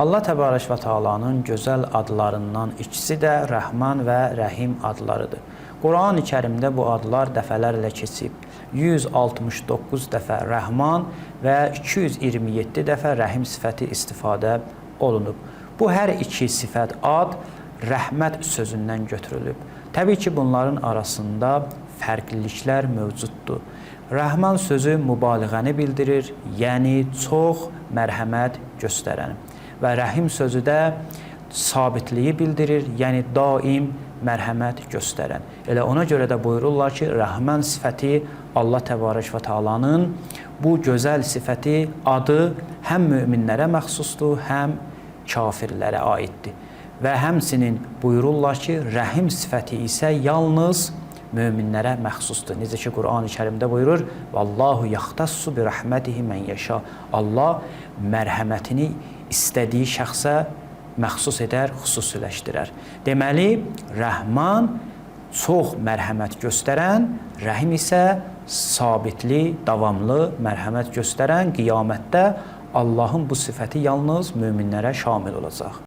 Allah Təbarək və Teala'nın gözəl adlarından ikisi də Rəhman və Rəhim adlarıdır. Quran-ı Kərimdə bu adlar dəfələrlə keçib. 169 dəfə Rəhman və 227 dəfə Rəhim sifəti istifadə olunub. Bu hər iki sifət ad rəhmət sözündən götürülüb. Təbii ki, bunların arasında fərqliliklər mövcuddur. Rəhman sözü mübaliğəni bildirir, yəni çox mərhəmət göstərən. Və Rəhim sözü də sabitliyi bildirir, yəni daim mərhəmət göstərən. Elə ona görə də buyururlar ki, Rəhman sifəti Allah Təbarək və Teala'nın bu gözəl sifəti adı həm möminlərə məxsusdur, həm kafirlərə aiddir. Və həmçinin buyururlar ki, Rəhim sifəti isə yalnız möminlərə məxsusdur. Necə ki, Quran-ı Kərimdə buyurur, Vallahu yaxtassu bi rəhmətihi mən yəşa. Allah mərhəmətini istədiyi şəxsə məxsus edər, xüsusiləşdirər. Deməli, Rəhman çox mərhəmət göstərən, Rəhim isə sabitli, davamlı mərhəmət göstərən, qiyamətdə Allahın bu sifəti yalnız möminlərə şamil olacaq.